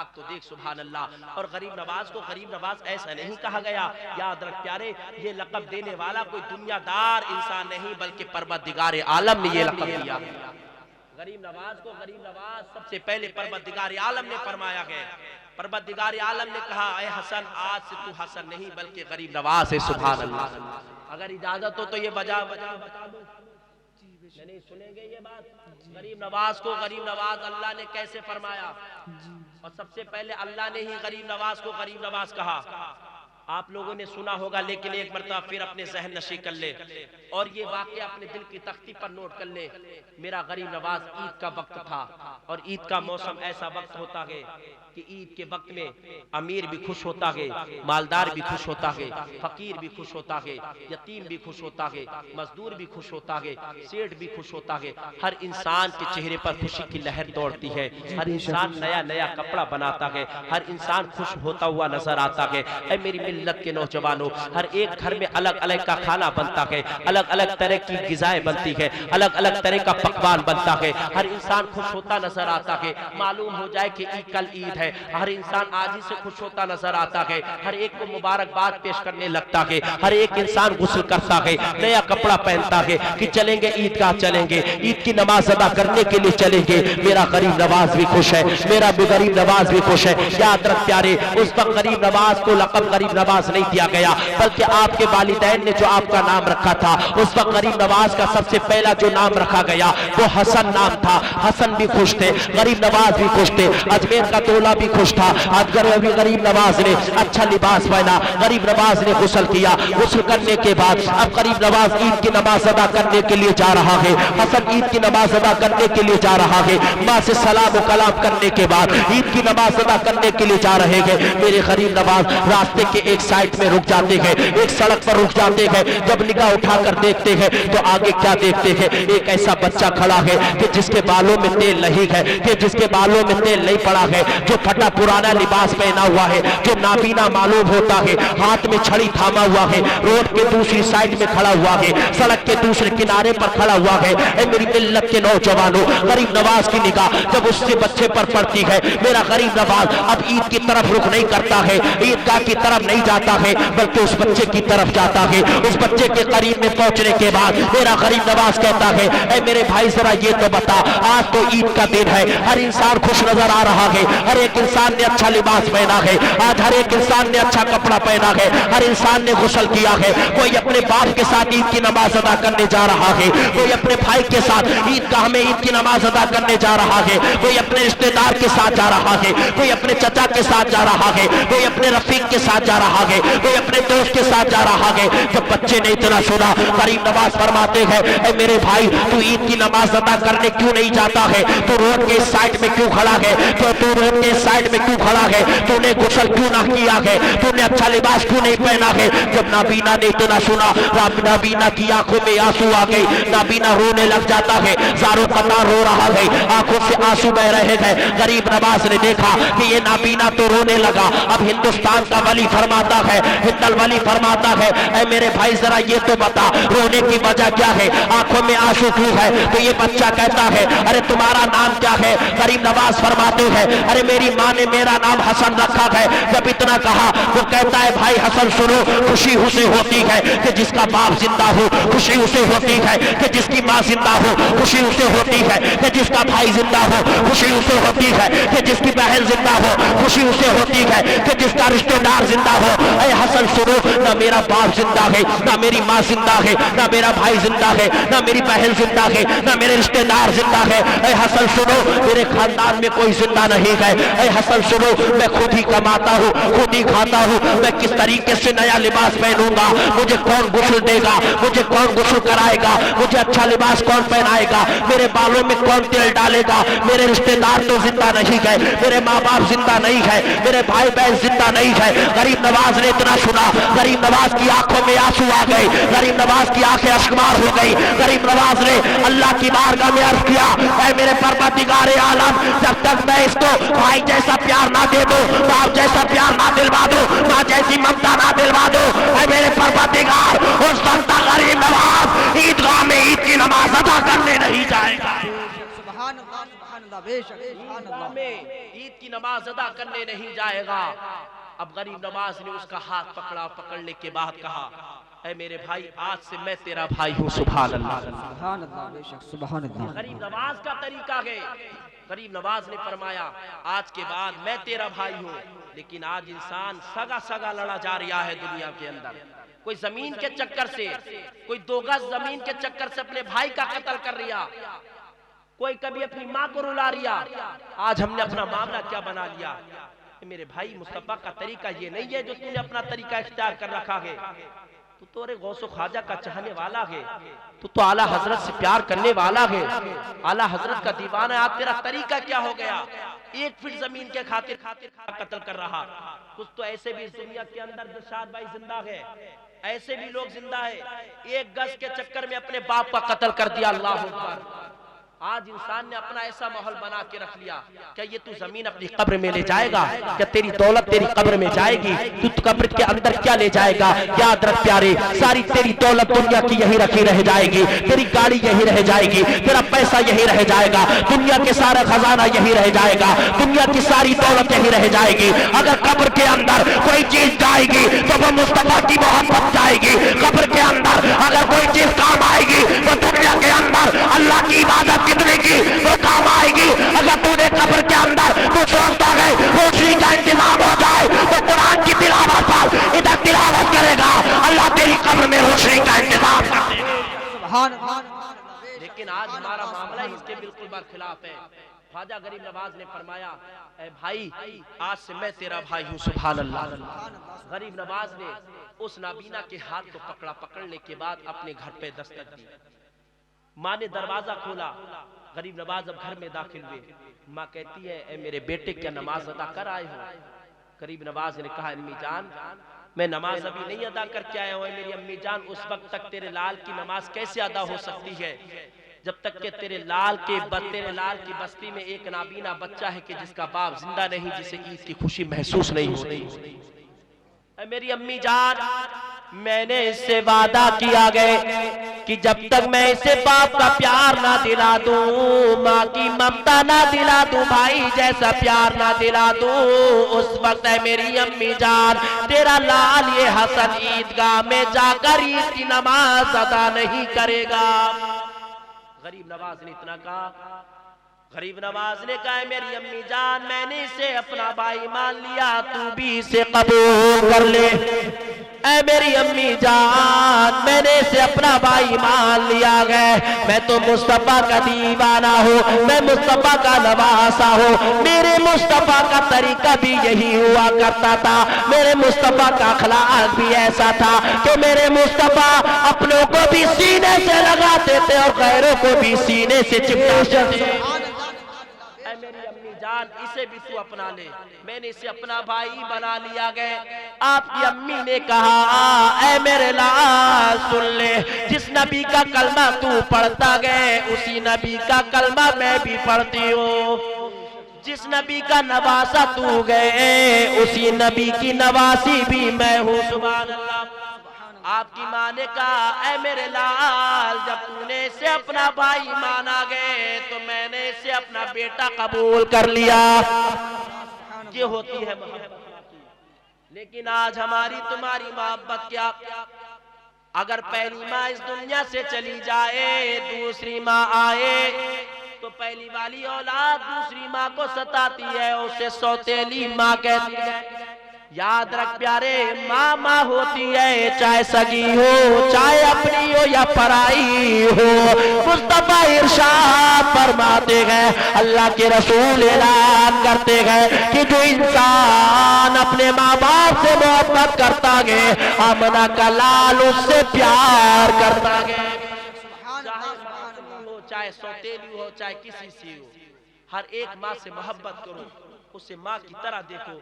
اخلاق تو دیکھ سبحان اللہ. اور غریب نواز کو غریب نواز ایسا نہیں کہا گیا. یاد رکھ پیارے یہ لقب دینے والا کوئی دنیا دار انسان نہیں بلکہ پروردگار عالم نے یہ لقب دیا. غریب نواز کو غریب نواز سب سے پہلے پروردگار عالم نے فرمایا گیا. پروردگار عالم نے کہا اے حسن آج سے تو حسن نہیں بلکہ غریب نواز ہے. سبحان اللہ. اگر اجازت ہو تو یہ بتا دوں نہیں سنیں گے یہ بات. غریب نواز کو غریب نواز اللہ نے کیسے فرمایا؟ اور سب سے پہلے اللہ نے ہی غریب نواز کو غریب نواز کہا. آپ لوگوں نے سنا ہوگا لیکن ایک مرتبہ پھر اپنے ذہن نشی کر لے اور یہ واقعہ اپنے دل کی تختی پر نوٹ کر لے. میرا غریب نواز عید کا وقت تھا اور عید کا موسم ایسا وقت ہوتا ہے کہ عید کے وقت میں امیر بھی خوش ہوتا ہے, مالدار بھی خوش ہوتا ہے, فقیر بھی خوش ہوتا ہے, یتیم بھی خوش ہوتا ہے, مزدور بھی خوش ہوتا ہے, سیٹھ بھی خوش ہوتا ہے. ہر انسان کے چہرے پر خوشی کی لہر دوڑتی ہے. ہر انسان نیا نیا کپڑا بناتا ہے. ہر انسان خوش ہوتا ہوا نظر آتا ہے. اے میری ملت کے نوجوانوں, ہر ایک گھر میں الگ الگ کا کھانا بنتا ہے, الگ الگ طرح کی غذائیں بنتی ہے, الگ الگ طرح کا پکوان بنتا ہے. ہر انسان خوش ہوتا نظر آتا ہے. معلوم ہو جائے کہ کل عید ہے, ہر انسان آج ہی سے خوش ہوتا نظر آتا ہے. ہر ایک کو مبارکباد پیش کرنے لگتا ہے. ہر ایک انسان غسل کرتا ہے, نیا کپڑا پہنتا ہے کہ چلیں گے عید گاہ, چلیں گے عید کی نماز ادا کرنے کے لیے چلیں گے. میرا غریب نواز بھی خوش ہے, میرا بھی غریب نواز بھی خوش ہے. یاد رکھ پیارے, اس وقت غریب نواز کو لقب غریب نواز نہیں دیا گیا بلکہ آپ کے والدین نے جو آپ کا نام رکھا تھا اس وقت غریب نواز کا سب سے پہلا جو نام رکھا گیا وہ حسن نام تھا. حسن بھی خوش تھے, غریب نواز بھی خوش تھے, اجمیر کا تولا بھی خوش تھا. غریب نواز نے اچھا لباس پہنا, غریب نواز نے غسل کیا. غسل کرنے کے بعد اب غریب نواز عید کی نماز ادا کرنے کے لیے جا رہا ہے. حسن عید کی نماز ادا کرنے کے لیے جا رہا ہے. ماں سے سلام و کلام کرنے کے بعد عید کی نماز ادا کرنے کے لیے جا رہے ہیں. میرے غریب نواز راستے کے ایک سائٹ میں رک جاتے ہیں, ایک سڑک پر رک جاتے ہیں. جب نگاہ اٹھا کر دیکھتے ہیں تو آگے کیا دیکھتے ہیں؟ ایک ایسا بچہ کھڑا ہے کہ جس کے بالوں میں تیل نہیں ہے, کہ جس کے بالوں میں تیل نہیں پڑا ہے, جو پھٹا پرانا لباس پہنا ہوا ہے, جو نابینا معلوم ہوتا ہے, ہاتھ میں چھڑی تھاما ہوا ہے, روڈ کے دوسری سائڈ میں کھڑا ہوا ہے, سڑک کے دوسرے کنارے پر کھڑا ہوا ہے. اے میری ملت کے نوجوانوں, غریب نواز کی نگاہ جب اس سے بچے پر پڑتی ہے, میرا غریب نواز اب عید کی طرف رخ نہیں کرتا ہے, عیدگاہ کی طرف نہیں جاتا ہے بلکہ اس بچے کی طرف جاتا ہے. اس بچے کے قریب میں پہنچنے کے بعد میرا غریب نواز کہتا ہے اے میرے بھائی ذرا یہ تو بتا, آج تو عید کا دن ہے, ہر انسان خوش نظر آ رہا ہے, ہر ایک انسان نے اچھا لباس پہنا ہے, آج ہر ایک انسان نے اچھا کپڑا پہنا ہے, ہر انسان نے غسل کیا ہے. کوئی اپنے باپ کے ساتھ عید کی نماز ادا کرنے جا رہا ہے, کوئی اپنے بھائی کے ساتھ عیدگاہ میں عید کی نماز ادا کرنے جا رہا ہے, کوئی اپنے رشتہ دار کے ساتھ جا رہا ہے, کوئی اپنے چچا کے ساتھ جا رہا ہے, کوئی اپنے رفیق کے ساتھ جا رہا ہے, کوئی اپنے دوست کے ساتھ جا رہا ہے. جب بچے نے اتنا سنا, غریب نواز فرماتے ہیں اے میرے بھائی تو عید کی نماز ادا کرنے کیوں نہیں جاتا ہے, تو روڈ کے سائڈ میں کیوں کھڑا ہے, تو روڈ کے سائڈ میں کیوں کھڑا ہے, تو نے غسل کیوں نہ کیا ہے, تو نے اچھا لباس کیوں نہیں پہنا ہے. جب نابینا نے اتنا سنا, نابینا کی آنکھوں میں آنسو آ گئی, نابینا رونے لگ جاتا ہے, زارو قطار رو رہا ہے, آنکھوں سے آنسو بہ رہے ہیں. غریب نواز نے دیکھا کہ یہ نابینا تو رونے لگا. اب ہندوستان کا ولی فرماتا ہے, ہند الولی فرماتا ہے اے میرے بھائی ذرا یہ تو بتا رونے کی وجہ کیا ہے, آنکھوں میں آنسو کیوں ہے. تو یہ بچہ کہتا ہے ارے تمہارا نام کیا ہے. غریب نواز فرماتے ہیں ارے میری ماں نے میرا نام حسن رکھا ہے. جب اتنا کہا وہ کہتا ہے بھائی حسن سنو, خوشی اسے ہوتی ہے کہ جس کا باپ زندہ ہو, خوشی اسے ہوتی ہے کہ جس کی ماں زندہ ہو, خوشی اسے ہوتی ہے کہ جس کا بھائی زندہ ہو, خوشی اسے ہوتی ہے کہ جس کی بہن زندہ ہو, خوشی اسے ہوتی ہے کہ جس کا رشتہ دار زندہ ہو. اے حسن سنو, نہ میرا باپ زندہ ہے, نہ میری ماں زندہ ہے, نہ میرا بھائی زندہ ہے, نہ میری بہن زندہ ہے, نہ میرے رشتہ دار زندہ ہے. اے حسن سنو, میرے خاندان میں کوئی زندہ نہیں ہے. اے حسن سنو, میں خود ہی کماتا ہوں, خود ہی کھاتا ہوں, میں کس طریقے سے نیا لباس پہنوں گا, مجھے کون غسل دے گا, مجھے کون غسل کرائے گا, مجھے اچھا لباس کون پہنائے گا, میرے بالوں میں کون تیل ڈالے گا. میرے رشتہ دار تو زندہ نہیں ہے, میرے ماں باپ زندہ نہیں ہے, میرے بھائی بہن زندہ نہیں ہے. غریب نواز نے اتنا سنا, غریب نواز کی آنکھوں میں آنسو آ گئے, غریب نواز کی آنکھیں اشکبار ہو گئی. غریب نواز نے اللہ کی بارگاہ میں عرض کیا اے میرے پروردگار عالم, جب تک میں اس کو بھائی جیسا پیار نہ دے دوں, باپ جیسا پیار نہ دلوا دوں, ماں جیسی ممتا نہ دلوا دوں, اے میرے پروردگار اس وقت غریب نواز عیدگاہ میں عید کی نماز ادا کرنے نہیں جائے گا. سبحان اللہ, سبحان اللہ. بے شک سبحان اللہ میں عید کی نماز ادا کرنے نہیں جائے گا۔ اب غریب نواز نے اس کا ہاتھ پکڑا، پکڑنے کے بعد کہا اے میرے بھائی آج سے میں تیرا بھائی ہوں۔ سبحان اللہ، سبحان اللہ بے شک سبحان اللہ۔ غریب نواز کا طریقہ ہے۔ غریب نواز نے فرمایا آج کے بعد میں تیرا بھائی ہوں۔ لیکن آج انسان سگا سگا لڑا جا رہا ہے دنیا کے اندر، کوئی زمین کے چکر سے، کوئی 2 گز زمین کے چکر سے اپنے بھائی کا قتل کر رہا، کوئی کبھی اپنی ماں کو رلا رہا۔ آج ہم نے اپنا معاملہ کیا بنا لیا؟ میرے بھائی مصطفیٰ کا طریقہ یہ نہیں ہے جو تم نے اپنا طریقہ اختیار کر رکھا ہے۔ تو تورے غوث و خواجہ کا چاہنے والا ہے، تو اعلیٰ حضرت سے پیار کرنے والا ہے، اعلیٰ حضرت کا دیوانہ ہے۔ آج تیرا طریقہ کیا ہو گیا؟ 1 فٹ زمین کے خاطر قتل کر رہا۔ کچھ تو ایسے بھی اس دنیا کے اندر دلشاد بھائی زندہ ہے، ایسے بھی لوگ زندہ ہے 1 گز کے چکر میں اپنے باپ کا قتل کر دیا۔ اللہ اکبر۔ آج انسان نے اپنا ایسا ماحول بنا کے رکھ لیا کہ یہ تو زمین اپنی قبر میں لے جائے گا، کہ تیری دولت تیری قبر میں جائے گی، تو قبر کے اندر کیا لے جائے گا؟ یاد رکھ پیارے، ساری تیری دولت دنیا کی یہی رکھی رہ جائے گی، تیری گاڑی یہی رہ جائے گی، تیرا پیسہ یہی رہ جائے گا، دنیا کے سارا خزانہ یہی رہ جائے گا، دنیا کی ساری دولت یہی رہ جائے گی۔ اگر قبر کے اندر کوئی چیز جائے گی تو وہ مصطفیٰ کی محبت جائے گی۔ قبر کے اندر اگر کوئی چیز کام آئے گی تو دنیا کے اندر اللہ کی عبادت کتنے کی وہ کام آئے گی۔ اگر تو نے قبر کے اندر تو سوچتا ہے روشنی کا انتظام ہو جائے تو قرآن کی تلاوت پر ادھر تلاوت کرے گا، اللہ تیری قبر میں روشنی کا انتظام کر دے گا۔ سبحان اللہ۔ لیکن آج ہمارا معاملہ اس کے بالکل برخلاف ہے۔ خواجہ غریب نواز نے فرمایا اے بھائی آج سے میں تیرا بھائی ہوں۔ سبحان اللہ۔ غریب نواز نے اس نابینا کے ہاتھ کو پکڑا، پکڑنے کے بعد اپنے گھر پہ دستک دی۔ ماں نے دروازہ کھولا، غریب نواز اب گھر میں داخل ہوئے۔ ماں کہتی ہے اے میرے بیٹے کیا نماز ادا کر آئے ہو؟ غریب نواز نے کہا امی جان میں نماز ابھی نہیں ادا کر کے آیا ہوں۔ اے میری امی جان اس وقت تک تیرے لال کی نماز کیسے ادا ہو سکتی ہے جب تک کہ تیرے لال کی بستی میں ایک نابینا بچہ ہے کہ جس کا باپ زندہ نہیں، جسے عید کی خوشی محسوس نہیں ہوتی۔ اے میری امی جان میں نے اس سے وعدہ کیا گئے کہ جب تک میں اسے باپ کا پیار نہ دلا دوں، ماں کی ممتا نہ دلا دوں، بھائی جیسا پیار نہ دلا دوں، اس وقت ہے میری امی جان تیرا لال یہ حسن عیدگاہ میں جا کر عید کی نماز ادا نہیں کرے گا۔ غریب نواز نے اتنا کہا، غریب نواز نے کہا میری امی جان میں نے اسے اپنا بھائی مان لیا، تو بھی اسے قبول کر لے۔ اے میری امی جان میں نے اسے اپنا بھائی مان لیا گیا، میں تو مصطفیٰ کا دیوانہ ہوں، میں مصطفیٰ کا نواسا ہوں، میرے مصطفیٰ کا طریقہ بھی یہی ہوا کرتا تھا، میرے مصطفیٰ کا اخلاق بھی ایسا تھا کہ میرے مصطفیٰ اپنوں کو بھی سینے سے لگاتے تھے اور غیروں کو بھی سینے سے چپکاتے تھے۔ اے میری امی جان اسے بھی تو اپنا لے، میں نے اسے اپنا بھائی بنا لیا گئے۔ آپ کی امی نے کہا اے میرے لال سن لے، جس نبی کا کلمہ تو پڑھتا گئے اسی نبی کا کلمہ میں بھی پڑھتی ہوں، جس نبی کا نواسا تو گئے اسی نبی کی نواسی بھی میں ہوں۔ سبحان اللہ۔ آپ کی ماں نے کہا اے میرے لال جب تو نے اسے اپنا بھائی مانا گئے تو میں نے اسے اپنا بیٹا قبول کر لیا۔ یہ ہوتی ہے محبت، لیکن آج ہماری تمہاری محبت کیا؟ اگر پہلی ماں اس دنیا سے چلی جائے دوسری ماں آئے تو پہلی والی اولاد دوسری ماں کو ستاتی ہے، اسے سوتیلی ماں کہتی ہے۔ یاد رکھ پیارے ماں ماں ہوتی ہے، چاہے سگی ہو چاہے اپنی ہو یا پرائی ہو۔ مصطفیٰ ارشاد فرماتے ہیں، اللہ کے رسول اعلان کرتے ہیں کہ جو انسان اپنے ماں باپ سے محبت کرتا ہے آمنہ کا لال اس سے پیار کرتا ہے۔ چاہے ماں ہو چاہے سوتیلی ہو چاہے کسی سے ہو، ہر ایک ماں سے محبت کرو، اسے ماں کی طرح دیکھو۔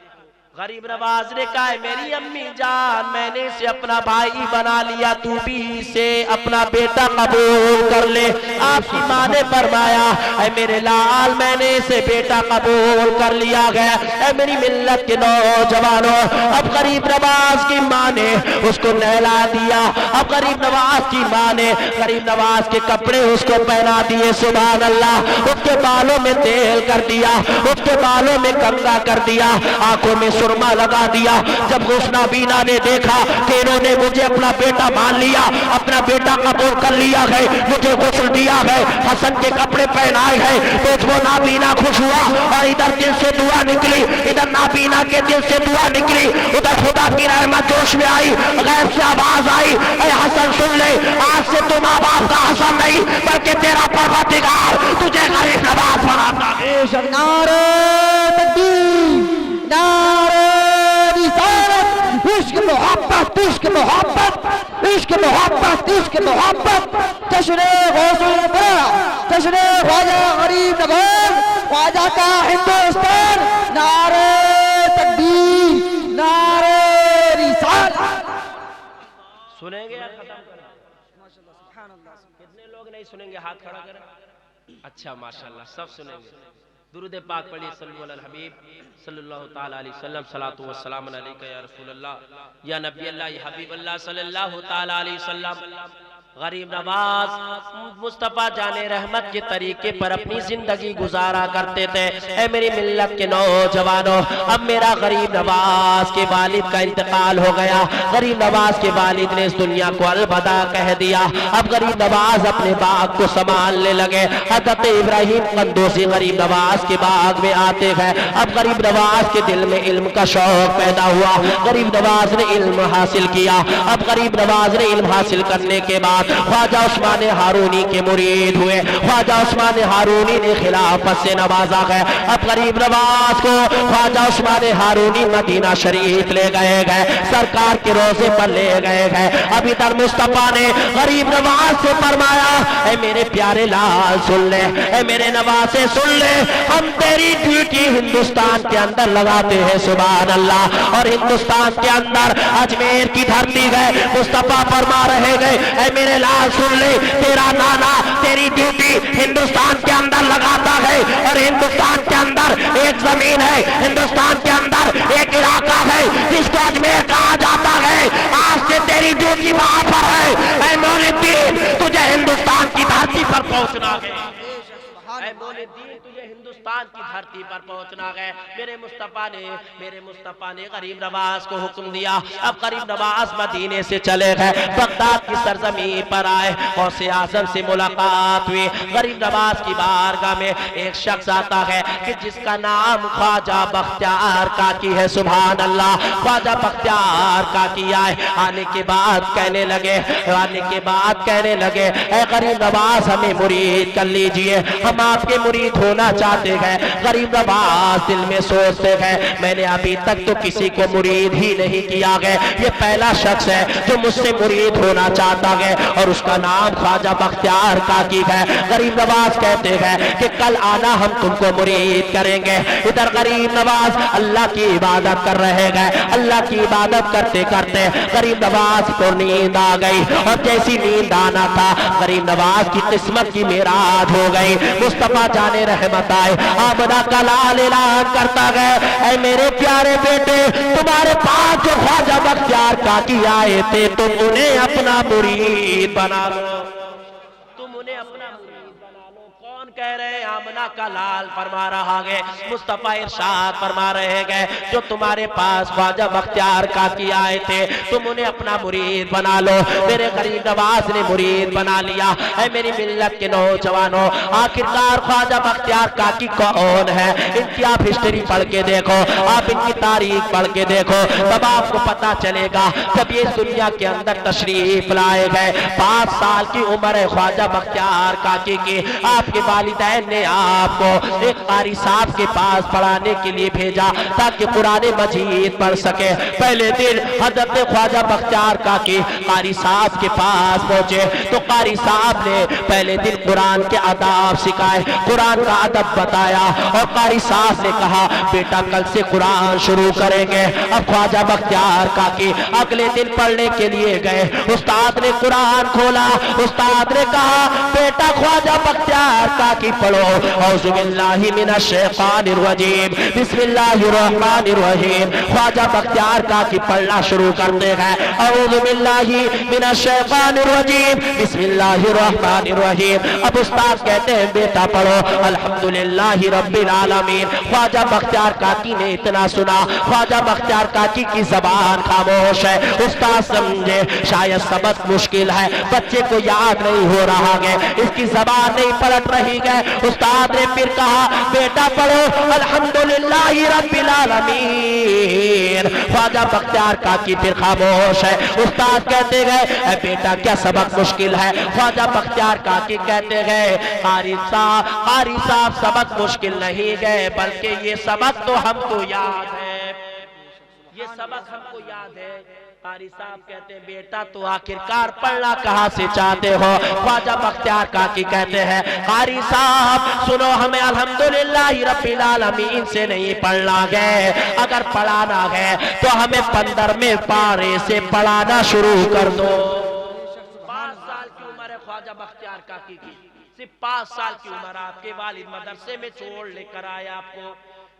غریب نواز نے کہا ہے میری امی جان میں نے اسے اپنا بھائی بنا لیا تو بھی اسے اپنا بیٹا قبول کر لے. آپ کی ماں نے فرمایا اے میرے لال میں نے اسے بیٹا قبول کر لیا گیا. اے میری ملت کے نوجوانوں اب غریب نواز کی ماں نے اس کو نہلا دیا. اب غریب نواز کی ماں نے غریب نواز کے کپڑے اس کو پہنا دیے. سبحان اللہ. اس کے بالوں میں تیل کر دیا, اس کے بالوں میں کنگا کر دیا, آنکھوں میں سرما لگا دیا. جب غوث نابینا نے دیکھا کہ انہوں نے مجھے اپنا بیٹا مان لیا, اپنا بیٹا قبول کر لیا ہے, مجھے غسل دیا ہے, حسن کے کپڑے پہنائے ہیں, تو وہ نابینا خوش ہوا اور ادھر دل سے دعا نکلی, ادھر نابینا کے دل سے دعا نکلی, ادھر خدا کی رحمت جوش میں آئی. غیب سے آواز آئی اے حسن سن لے, آج سے تو ماں باپ کا حسن نہیں بلکہ تیرا پروردگار تجھے غریب نواز بناتا ہے. نعرہ تکبیر, نعرہ رسالت, عشق محبت, عشق محبت, عشق محبت, عشق محبت. جشن غوث البرا, جشن خواجہ غریب نواز, خواجہ کا ہندوستان. نعرہ تکبیر, نعرہ رسالت. سنیں گے یا ختم کریں؟ کتنے لوگ نہیں سنیں گے ہاتھ کھڑا کریں. اچھا ماشاءاللہ سب سنیں گے. درود پاک پڑھیے صلی اللہ الحبیب صلی اللہ تعالیٰ علیہ وسلم. صلاۃ و السلام علیکہ یا رسول اللہ یا نبی اللہ یا حبیب اللہ صلی اللہ تعالیٰ علیہ وسلم. غریب نواز مصطفیٰ جان رحمت کے طریقے پر اپنی زندگی گزارا کرتے تھے. اے میری ملت کے نوجوانوں اب میرا غریب نواز کے والد کا انتقال ہو گیا. غریب نواز کے والد نے اس دنیا کو الوداع کہہ دیا. اب غریب نواز اپنے باغ کو سنبھالنے لگے. حضرت ابراہیم قندوسی غریب نواز کے باغ میں آتے ہیں. اب غریب نواز کے دل میں علم کا شوق پیدا ہوا. غریب نواز نے علم حاصل کیا. اب غریب نواز نے علم حاصل کرنے کے بعد خواجہ عثمان ہارونی کے مرید ہوئے. خواجہ عثمان ہارونی نے خلافت سے نوازا ہے. اب غریب نواز کو خواجہ عثمان ہارونی مدینہ شریف لے گئے سرکار کے روزے پر لے گئے. اب ادھر مصطفیٰ نے غریب نواز سے فرمایا اے میرے پیارے لال سن لے, اے میرے نوازے سن لے, ہم تیری ڈیوٹی ہندوستان کے اندر لگاتے ہیں. سبحان اللہ. اور ہندوستان کے اندر اجمیر کی دھرتی ہے. مصطفیٰ فرما رہے گئے اے میرے لال سن لے, تیرا نانا تیری ڈیوٹی ہندوستان کے اندر لگاتا ہے. اور ہندوستان کے اندر ایک زمین ہے, ہندوستان کے اندر ایک علاقہ ہے جس کو اجمیر کہا جاتا ہے. آج سے تیری ڈیوٹی وہاں پر ہے. اے مولدین تجھے ہندوستان کی دھرتی پر پہنچنا ہے. اے مولدین تجھے ہندوستان کی دھرتی پر پہنچنا ہے. میرے مصطفیٰ نے غریب نواز کو حکم دیا. اب غریب نواز مدینے سے چلے گئے, بغداد کی سرزمین پر آئے. غوث اعظم سے ملاقات ہوئی. غریب نواز کی بارگاہ میں ایک شخص آتا ہے کہ جس کا نام خواجہ بختیار کاکی ہے. سبحان اللہ. خواجہ بختیار کاکی آئے. آنے کے بعد کہنے لگے اے غریب نواز ہمیں مرید کر لیجئے, ہم آپ کے مرید ہونا چاہتے ہیں. غریب نواز دل میں سوچتے ہیں میں نے ابھی تک تو کسی کو مرید ہی نہیں کیا ہے, یہ پہلا شخص ہے جو مجھ سے مرید ہونا چاہتا ہے اور اس کا نام خواجہ بختیار کاکی ہے. غریب نواز کہتے ہیں کہ کل آنا ہم تم کو مرید کریں گے. ادھر غریب نواز اللہ کی عبادت کر رہے گئے. اللہ کی عبادت کرتے کرتے غریب نواز کو نیند آ گئی اور جیسی نیند آنا تھا غریب نواز کی قسمت کی میراث ہو گئی. مصطفیٰ جانے رحمت آئے آمنہ کا لال اعلان کرتا گئے اے میرے پیارے بیٹے تمہارے پاس جو خواجہ بختیار کاکی آئے تھے تم انہیں اپنا مرید بنا لو. تم انہیں اپنا مرید بنا لو. کون کہہ رہے ہیں؟ آمنہ کا لال فرما رہا ہے. مصطفیٰ ارشاد فرما رہے گئے جو تمہارے پاس خواجہ بختیار کاکی آئے تھے تم انہیں اپنا مرید بنا لو. میرے غریب نواز نے مرید بنا لیا. اے میری ملت کے نوجوانوں آخرکار خواجہ بختیار کاکی کون ہے؟ ان کی آپ ہسٹری پڑھ کے دیکھو, آپ ان کی تاریخ پڑھ کے دیکھو, تب آپ کو پتا چلے گا. جب یہ دنیا کے اندر تشریف لائے گئے 5 سال کی عمر ہے خواجہ بختیار کاکی کی. آپ کے والد والدین نے آپ کو ایک قاری صاحب کے پاس پڑھانے کے لیے بھیجا تاکہ قرآن مجید پڑھ سکے. پہلے دن حضرت خواجہ بختیار کاکی قاری صاحب کے پاس پہنچے تو قاری صاحب نے پہلے دن قرآن کے آداب سکھائے, قرآن کا ادب بتایا, اور قاری صاحب نے کہا بیٹا کل سے قرآن شروع کریں گے. اب خواجہ بختیار کاکی اگلے دن پڑھنے کے لیے گئے. استاد نے قرآن کھولا, استاد نے کہا بیٹا خواجہ بختیار کاکی پڑھو. اعوذ باللہ من الشیطان الرجیم بسم اللہ الرحمن الرحیم. خواجہ بختیار کاکی پڑھنا شروع کرتے ہیں. اعوذ باللہ من الشیطان الرجیم بسم اللہ الرحمن الرحیم. اب استاد کہتے ہیں بیٹا پڑھو الحمدللہ رب العالمین. خواجہ بختیار کاکی نے اتنا سنا, خواجہ بختیار کاکی کی زبان خاموش ہے. استاد سمجھے شاید سبق مشکل ہے, بچے کو یاد نہیں ہو رہا ہے, اس کی زبان نہیں پلٹ رہی ہے. استاد نے پھر کہا بیٹا پڑھو الحمدللہ رب العالمین. خواجہ بختیار کاکی پھر خاموش ہے. استاد کہتے گئے اے بیٹا کیا سبق مشکل ہے؟ خواجہ بختیار کاکی کہتے گئے قاری صاحب سبق مشکل نہیں گئے بلکہ یہ سبق تو ہم کو یاد ہے, یہ سبق ہم کو یاد ہے. قاری صاحب کہتے ہیں بیٹا تو آخرکار پڑھنا کہاں سے چاہتے ہو؟ خواجہ بختیار کاکی کہتے ہیں قاری صاحب سنو ہمیں الحمدللہ رب العالمین سے نہیں پڑھنا گئے, اگر پڑھانا ہے تو ہمیں 15ویں پارے سے پڑھانا شروع کر دو. 5 سال کی عمر ہے خواجہ بختیار کاکی کی, صرف 5 سال کی عمر. آپ کے والد مدرسے میں چھوڑ لے کر آیا آپ کو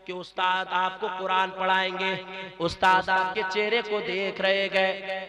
کہ استاد آپ کو قرآن پڑھائیں گے. استاد آپ کے چہرے کو دیکھ رہے گئے,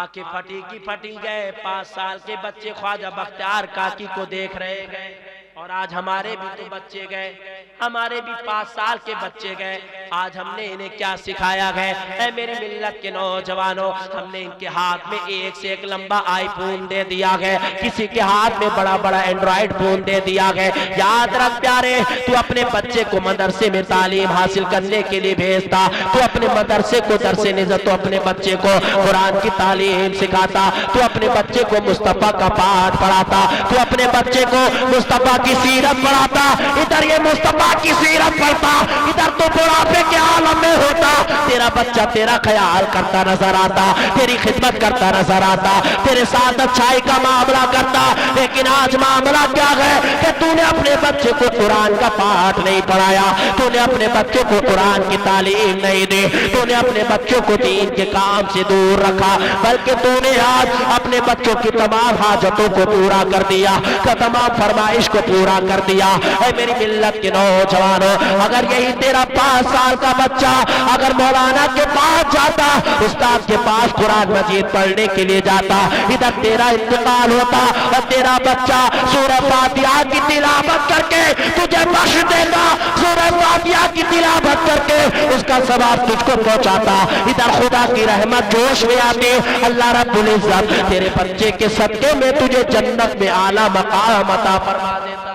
آنکھیں پھٹی کی پھٹی گئے. 5 سال کے بچے خواجہ بختیار کاکی کو دیکھ رہے گئے. اور آج ہمارے بھی تو بچے گئے, ہمارے بھی 5 سال کے بچے گئے. آج ہم نے انہیں کیا سکھایا ہے؟ اے میری ملت کے نوجوانوں, ہم نے ان کے ہاتھ میں ایک سے ایک لمبا آئی فون دے دیا ہے, کسی کے ہاتھ میں بڑا بڑا اینڈرائیڈ فون دے دیا ہے. یاد رکھ پیارے, تو اپنے بچے کو مدرسے میں تعلیم حاصل کرنے کے لیے بھیجتا, تو اپنے مدرسے کو درس نظر, تو اپنے بچے کو قرآن کی تعلیم سکھاتا, تو اپنے بچے کو مصطفیٰ کا پاٹھ پڑھاتا, تو اپنے بچے کو مصطفیٰ کی سیرت پڑھاتا. ادھر یہ مصطفیٰ کی سیرت پڑھتا, ادھر تو بڑھاپے کے عالم میں ہوتا. تیرا بچہ تیرا خیال کرتا نظر آتا, تیری خدمت کرتا نظر آتا, تیرے ساتھ اچھائی کا معاملہ کرتا. لیکن آج معاملہ کیا ہے کہ تو نے اپنے بچے کو قرآن کا پاٹھ نہیں پڑھایا, تو نے اپنے بچے کو قرآن کی تعلیم نہیں دی, تو نے اپنے بچوں کو دین کے کام سے دور رکھا, بلکہ تو نے آج اپنے بچوں کی تمام حاجتوں کو پورا کر دیا, تمام فرمائش کو پورا کر دیا. اے میری ملت کے نوجوانوں, اگر یہی تیرا 5 سال کا بچہ اگر مولانا کے پاس جاتا, استاد کے پاس قرآن مجید پڑھنے کے لیے جاتا, ادھر تیرا انتقال ہوتا اور تیرا بچہ سورہ فاتحہ کی تلاوت کر کے تجھے بخش دے گا, سورہ فاتحہ کی تلاوت کر کے اس کا ثواب تجھ کو پہنچاتا. ادھر خدا کی رحمت جوش میں آتی, اللہ رب العزت تیرے بچے کے صدقے میں تجھے جنت میں اعلیٰ مقام عطا فرما دیتا.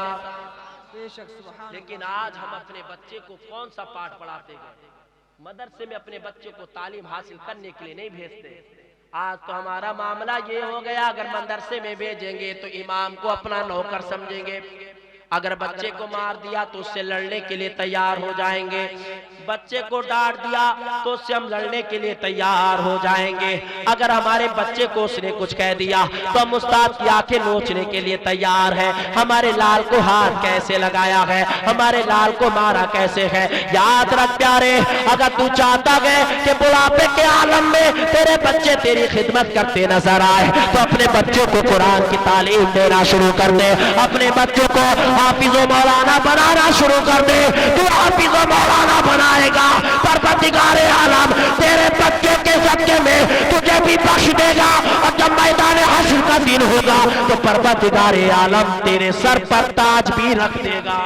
لیکن آج ہم اپنے بچے کو کون سا پاٹھ پڑھاتے ہیں؟ مدرسے میں اپنے بچے کو تعلیم حاصل کرنے کے لیے نہیں بھیجتے. آج تو ہمارا معاملہ یہ ہو گیا, اگر مدرسے میں بھیجیں گے تو امام کو اپنا نوکر سمجھیں گے, اگر بچے کو مار دیا تو اس سے لڑنے کے لیے تیار ہو جائیں گے, بچے کو ڈانٹ دیا تو اس سے ہم لڑنے کے لیے تیار ہو جائیں گے, اگر ہمارے بچے کو اس نے کچھ کہہ دیا تو ہم استاد کی آنکھیں نوچنے کے لیے تیار ہیں. ہمارے لال کو ہاتھ کیسے لگایا ہے, ہمارے لال کو مارا کیسے ہے. یاد رکھ پیارے, اگر تو چاہتا ہے کہ بڑھاپے کے عالم میں تیرے بچے تیری خدمت کرتے نظر آئے تو اپنے بچوں کو قرآن کی تعلیم دینا شروع کر دے, اپنے بچوں کو حافظ و مولانا بنانا شروع کر دے. تو حافظ و مولانا بنائے گا, پروردگار عالم تیرے بچے کے صدقے میں تجھے بھی بخش دے گا, اور جب میدان حشر کا دن ہوگا تو پروردگار عالم تیرے سر پر تاج بھی رکھ دے گا.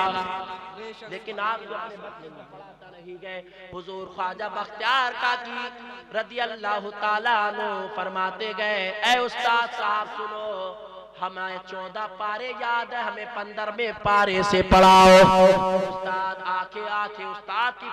لیکن آپ جو اپنے بچے کو پڑھاتا نہیں گئے. حضور خواجہ بختیار کاکی رضی اللہ تعالیٰ عنہ فرماتے گئے, اے استاد صاحب سنو, ہمیں 14 پارے یاد ہے، ہمیں 15 پارے سے پڑھاؤ۔ استاد آنکھیں استاد کی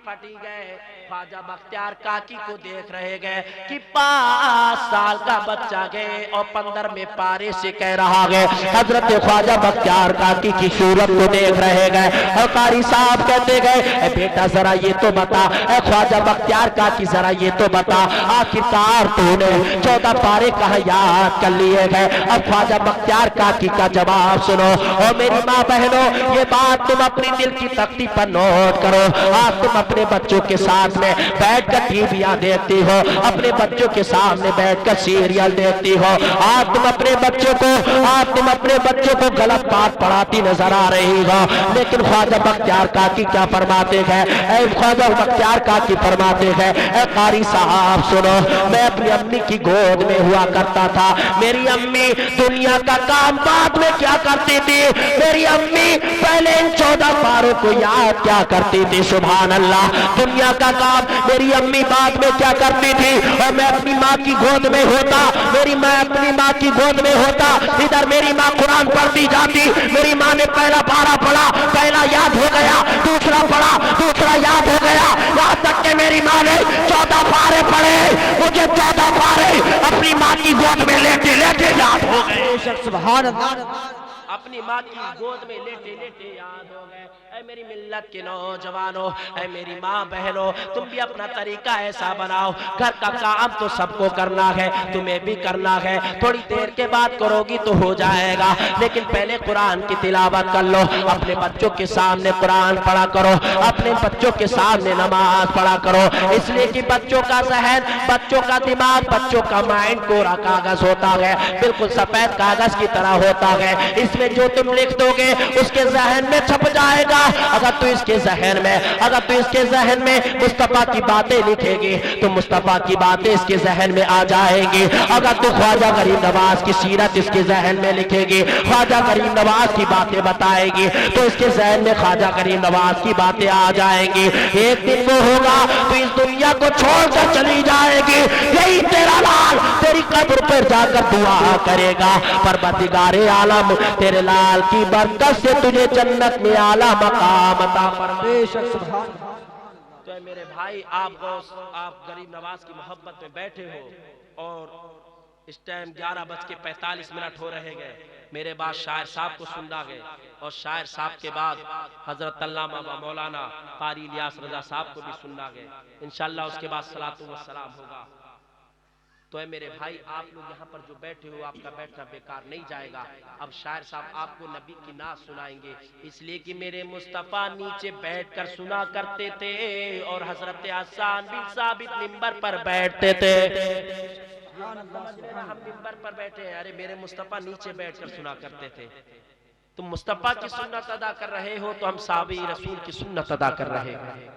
پھٹی گئے، خواجہ بختیار کاکی کو دیکھ رہے گئے کہ 5 سال کا بچہ گئے اور 15 پارے سے کہہ رہا گئے۔ حضرت خواجہ بختیار کاکی کی صورت کو دیکھ رہے گئے اور قاری صاحب کہتے گئے اے بیٹا ذرا یہ تو بتا، اے خواجہ بختیار کاکی ذرا یہ تو بتا، آخرکار تو نے 14 پارے کہاں یاد کر لیے گئے؟ اب خواجہ بختیار کاکی کا جواب سنو۔ اور میری ماں بہنوں، یہ بات تم اپنی دل کی تختی پر نوٹ کرو۔ آج تم اپنے بچوں کے ساتھ میں بیٹھ کر ٹی ویاں دیکھتی ہو، اپنے بچوں کے سامنے بیٹھ کر سیریل دیکھتی ہو، آج تم اپنے بچوں کو غلط بات پڑھاتی نظر آ رہی ہو، لیکن خواجہ بختیار کاکی کیا فرماتے ہیں؟ اے خواجہ بختیار کاکی فرماتے ہیں اے قاری صاحب سنو، میں اپنی امی کی گود میں ہوا کرتا تھا، میری امی دنیا کا کام بعد میں کیا کرتی تھی؟ میری امی پہلے ان 14 پاروں کو یاد کیا کرتی تھی؟ سبحان اللہ، دنیا کا کام میری امی بعد میں کیا کرتی تھی؟ اور میں اپنی ماں کی گود میں ہوتا، اپنی ماں کی گود میں ہوتا، ادھر میری ماں قرآن پڑھتی جاتی، میری ماں نے پہلا پارا پڑھا، پہلا یاد ہو گیا، دوسرا پڑھا، دوسرا یاد ہو گیا، یہاں تک کہ میری ماں نے 14 پارے پڑھے، مجھے 14 پارے اپنی ماں کی گود میں لیٹے لیٹے یاد ہو گئے۔ سبحان اللہ، اپنی ماں کی گود میں لیٹے لیٹے یاد ہو گئے۔ اے میری ملت کے نوجوانوں، اے میری ماں بہنوں، تم بھی اپنا طریقہ ایسا بناؤ، گھر کا کام تو سب کو کرنا ہے، تمہیں بھی کرنا ہے، تھوڑی دیر کے بعد کرو گی تو ہو جائے گا، لیکن پہلے قرآن کی تلاوت کر لو، اپنے بچوں کے سامنے قرآن پڑھا کرو، اپنے بچوں کے سامنے نماز پڑھا کرو، اس لیے کہ بچوں کا ذہن، بچوں کا دماغ، بچوں کا مائنڈ کوڑا کاغذ ہوتا ہے، بالکل سفید کاغذ کی طرح ہوتا ہے، اس میں جو تم لکھ دو گے اس کے ذہن میں چھپ جائے گا۔ اگر تو اس کے ذہن میں مصطفیٰ کی باتیں لکھے گی تو مصطفیٰ کی باتیں اس کے ذہن میں آ جائیں گی۔ اگر تو خواجہ غریب نواز کی سیرت اس کے ذہن میں لکھے گی، خواجہ غریب نواز کی باتیں بتائے گی تو اس کے ذہن میں خواجہ غریب نواز کی باتیں آ جائیں گی۔ ایک دن وہ ہوگا تو اس دنیا کو چھوڑ کر چلی جائے گی، یہی تیرا لال تیری قبر پر جا کر دعا کرے گا، پروردگار عالم تیرے لال کی برکت سے تجھے جنت میں اعلیٰ مقام عطا فرمائے۔ بے شک سبحان اللہ۔ تو اے میرے بھائی، آپ غریب نواز کی محبت میں بیٹھے ہو اور اس ٹائم 11:45 ہو رہے گئے، میرے بعد شاعر صاحب کو سننا گئے اور شاعر صاحب کے بعد حضرت علامہ مولانا قاری الیاس رضا صاحب کو بھی سننا گئے، انشاءاللہ اس کے بعد صلاۃ و سلام ہوگا۔ تو اے میرے بھائی، آپ لوگ یہاں پر جو بیٹھے ہو، آپ کا بیٹھنا بیکار نہیں جائے گا۔ اب شاعر صاحب آپ کو نبی کی نعت سنائیں گے، اس لیے کہ میرے مصطفیٰ نیچے بیٹھ کر سنا کرتے تھے اور حضرت حسان بن ثابت منبر پر بیٹھتے تھے۔ ہم منبر پر بیٹھے ہیں، ارے میرے مصطفیٰ نیچے بیٹھ کر سنا کرتے تھے۔ تم مصطفیٰ کی سنت ادا کر رہے ہو تو ہم صحابہ رسول کی سنت ادا کر رہے ہیں۔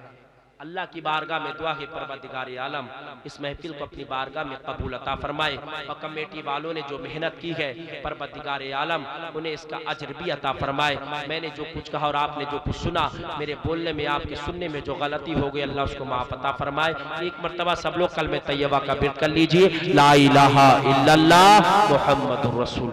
اللہ کی بارگاہ میں دعا ہے پروردگار عالم اس محفل کو اپنی بارگاہ میں قبول عطا فرمائے، اور کمیٹی والوں نے جو محنت کی ہے پروردگار عالم انہیں اس کا اجر بھی عطا فرمائے۔ میں نے جو کچھ کہا اور آپ نے جو کچھ سنا، میرے بولنے میں، آپ کے سننے میں جو غلطی ہو گئی، اللہ اس کو معاف عطا فرمائے۔ ایک مرتبہ سب لوگ کلمہ طیبہ کا ورد کر لیجئے، لا الہ الا اللہ محمد الرسول